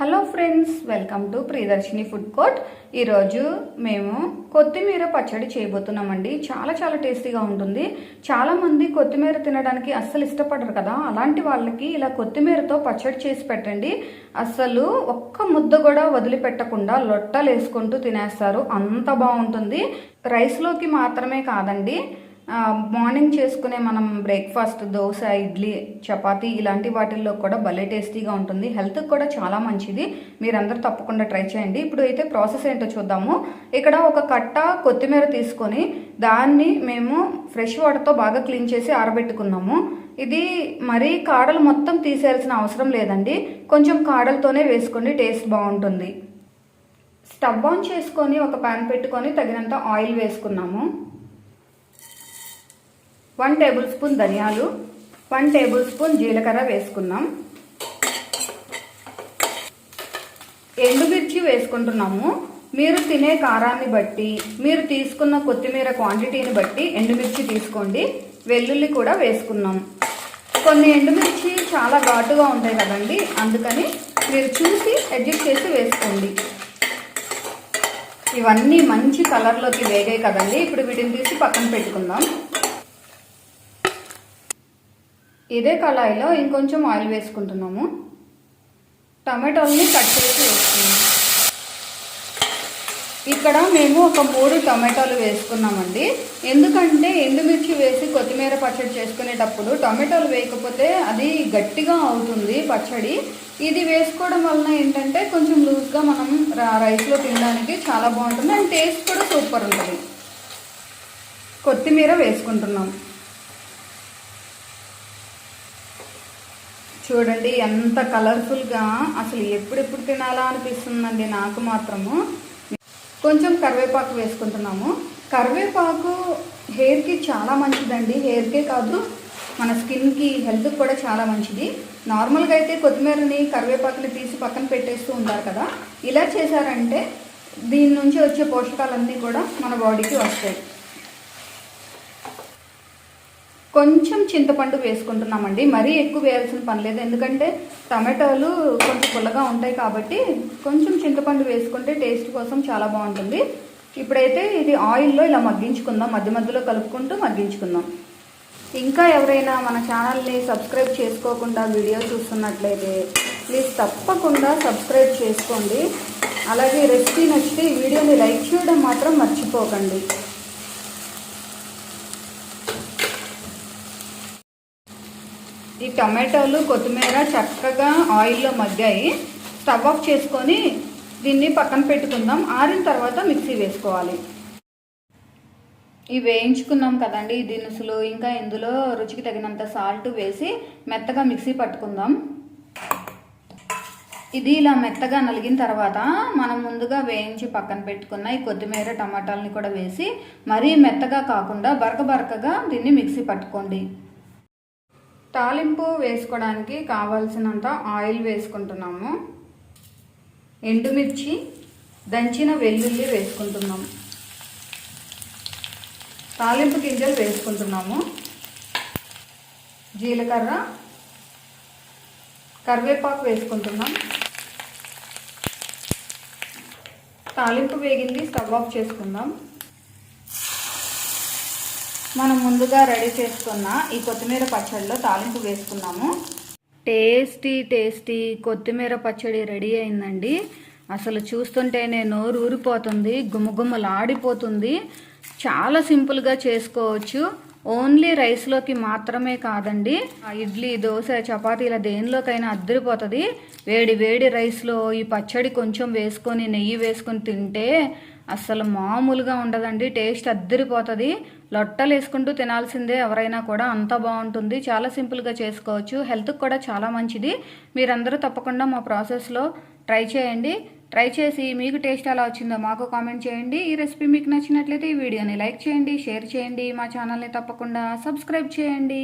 Hello friends, welcome to Priyadarshini food court. ఈరోజు మేము కొత్తిమీర పచ్చడి చేయబోతున్నామండి. చాలా చాలా టేస్టీగా ఉంటుంది. చాలామంది కొత్తిమీర తినడానికి అస్సలు ఇష్టపడరు కదా, అలాంటి వాళ్ళకి ఇలా కొత్తిమీరతో పచ్చడి చేసి పెట్టండి. అస్సలు ఒక్క ముద్ద కూడా వదిలిపెట్టకుండా లొట్టలు వేసుకుంటూ తినేస్తారు, అంత బాగుంటుంది. రైస్లోకి మాత్రమే కాదండి, మార్నింగ్ చేసుకునే మనం బ్రేక్ఫాస్ట్, దోశ, ఇడ్లీ, చపాతీ ఇలాంటి వాటిల్లో కూడా భలే టేస్టీగా ఉంటుంది. హెల్త్కి కూడా చాలా మంచిది. మీరందరూ తప్పకుండా ట్రై చేయండి. ఇప్పుడు అయితే ప్రాసెస్ ఏంటో చూద్దాము. ఇక్కడ ఒక కట్ట కొత్తిమీర తీసుకొని దాన్ని మేము ఫ్రెష్ వాటర్తో బాగా క్లీన్ చేసి ఆరబెట్టుకున్నాము. ఇది మరీ కాడలు మొత్తం తీసేయాల్సిన అవసరం లేదండి, కొంచెం కాడలతోనే వేసుకోండి, టేస్ట్ బాగుంటుంది. స్టవ్ ఆన్ చేసుకొని ఒక ప్యాన్ పెట్టుకొని తగినంత ఆయిల్ వేసుకున్నాము. 1 టేబుల్ స్పూన్ ధనియాలు, 1 టేబుల్ స్పూన్ జీలకర్ర వేసుకున్నాం. ఎండుమిర్చి వేసుకుంటున్నాము. మీరు తినే కారాన్ని బట్టి, మీరు తీసుకున్న కొత్తిమీర క్వాంటిటీని బట్టి ఎండుమిర్చి తీసుకోండి. వెల్లుల్లి కూడా వేసుకున్నాం. కొన్ని ఎండుమిర్చి చాలా ఘాటుగా ఉంటాయి కదండి, అందుకని మీరు చూసి అడ్జస్ట్ చేసి వేసుకోండి. ఇవన్నీ మంచి కలర్లోకి వేగాయి కదండి, ఇప్పుడు వీటిని తీసి పక్కన పెట్టుకుందాం. ఇదే కళాయిలో ఇంకొంచెం ఆయిల్ వేసుకుంటున్నాము. టమాటోల్ని కట్ చేసి వేసుకున్నాం. ఇక్కడ మేము ఒక 3 టమాటోలు వేసుకున్నామండి. ఎందుకంటే ఎండుమిర్చి వేసి కొత్తిమీర పచ్చడి చేసుకునేటప్పుడు టమాటోలు వేయకపోతే అది గట్టిగా అవుతుంది పచ్చడి. ఇది వేసుకోవడం వలన ఏంటంటే కొంచెం లూజ్గా మనం రైస్లో తినడానికి చాలా బాగుంటుంది, అండ్ టేస్ట్ కూడా సూపర్ ఉంటుంది. కొత్తిమీర వేసుకుంటున్నాం. చూడండి ఎంత కలర్ఫుల్గా, అసలు ఎప్పుడెప్పుడు తినాలా అనిపిస్తుందండి నాకు మాత్రము. కొంచెం కరివేపాకు వేసుకుంటున్నాము. కరివేపాకు హెయిర్కి చాలా మంచిదండి, హెయిర్కే కాదు మన స్కిన్కి, హెల్త్కి కూడా చాలా మంచిది. నార్మల్గా అయితే కొత్తిమీరని కరివేపాకుని తీసి పక్కన పెట్టేస్తూ ఉంటారు కదా, ఇలా చేశారంటే దీని నుంచి వచ్చే పోషకాలన్నీ కూడా మన బాడీకి వస్తాయి. కొంచెం చింతపండు వేసుకుంటున్నామండి, మరీ ఎక్కువ వేయాల్సిన పని లేదు, ఎందుకంటే టమాటోలు కొంచెం పుల్లగా ఉంటాయి కాబట్టి కొంచెం చింతపండు వేసుకుంటే టేస్ట్ కోసం చాలా బాగుంటుంది. ఇప్పుడైతే ఇది ఆయిల్లో ఇలా మగ్గించుకుందాం, మధ్య మధ్యలో కలుపుకుంటూ మగ్గించుకుందాం. ఇంకా ఎవరైనా మన ఛానల్ని సబ్స్క్రైబ్ చేసుకోకుండా వీడియో చూస్తున్నట్లయితే ప్లీజ్ తప్పకుండా సబ్స్క్రైబ్ చేసుకోండి. అలాగే రెసిపీ నచ్చితే ఈ వీడియోని లైక్ చేయడం మాత్రం మర్చిపోకండి. ఈ టమాటోలు, కొత్తిమీర చక్కగా ఆయిల్లో మగ్గాయి. స్టవ్ ఆఫ్ చేసుకొని దీన్ని పక్కన పెట్టుకుందాం. ఆరిన తర్వాత మిక్సీ వేసుకోవాలి. ఇవి వేయించుకున్నాం కదండి ఈ దినుసులు, ఇంకా ఇందులో రుచికి తగినంత సాల్ట్ వేసి మెత్తగా మిక్సీ పట్టుకుందాం. ఇది ఇలా మెత్తగా నలిగిన తర్వాత మనం ముందుగా వేయించి పక్కన పెట్టుకున్న ఈ కొత్తిమీర, టమాటాలని కూడా వేసి మరీ మెత్తగా కాకుండా బరకగా దీన్ని మిక్సీ పట్టుకోండి. తాలింపు వేసుకోవడానికి కావాల్సినంత ఆయిల్ వేసుకుంటున్నాము. ఎండుమిర్చి, దంచిన వెల్లుల్లి వేసుకుంటున్నాము. తాలింపు గింజలు వేసుకుంటున్నాము. జీలకర్ర, కరివేపాకు వేసుకుంటున్నాం. తాలింపు వేగింది, స్టవ్ ఆఫ్ చేసుకుందాం. మనం ముందుగా రెడీ చేసుకున్న ఈ కొత్తిమీర పచ్చడిలో తాలింపు వేసుకున్నాము. టేస్టీ కొత్తిమీర పచ్చడి రెడీ అయిందండి. అసలు చూస్తుంటేనే నోరు ఊరిపోతుంది, గుమగుమలాడిపోతుంది. చాలా సింపుల్గా చేసుకోవచ్చు. ఓన్లీ రైస్లోకి మాత్రమే కాదండి, ఇడ్లీ, దోశ, చపాతీల దేనిలోకైనా అద్దరిపోతుంది. వేడి వేడి రైస్లో ఈ పచ్చడి కొంచెం వేసుకొని నెయ్యి వేసుకొని తింటే అస్సలు మామూలుగా ఉండదండి, టేస్ట్ అద్దరిపోతుంది. లొట్టలు వేసుకుంటూ తినాల్సిందే ఎవరైనా కూడా, అంత బాగుంటుంది. చాలా సింపుల్గా చేసుకోవచ్చు, హెల్త్కి కూడా చాలా మంచిది. మీరందరూ తప్పకుండా మా ప్రాసెస్లో ట్రై చేయండి. ట్రై చేసి మీకు టేస్ట్ ఎలా వచ్చిందో మాకు కామెంట్ చేయండి. ఈ రెసిపీ మీకు నచ్చినట్లయితే ఈ వీడియోని లైక్ చేయండి, షేర్ చేయండి. మా ఛానల్ని తప్పకుండా సబ్స్క్రైబ్ చేయండి.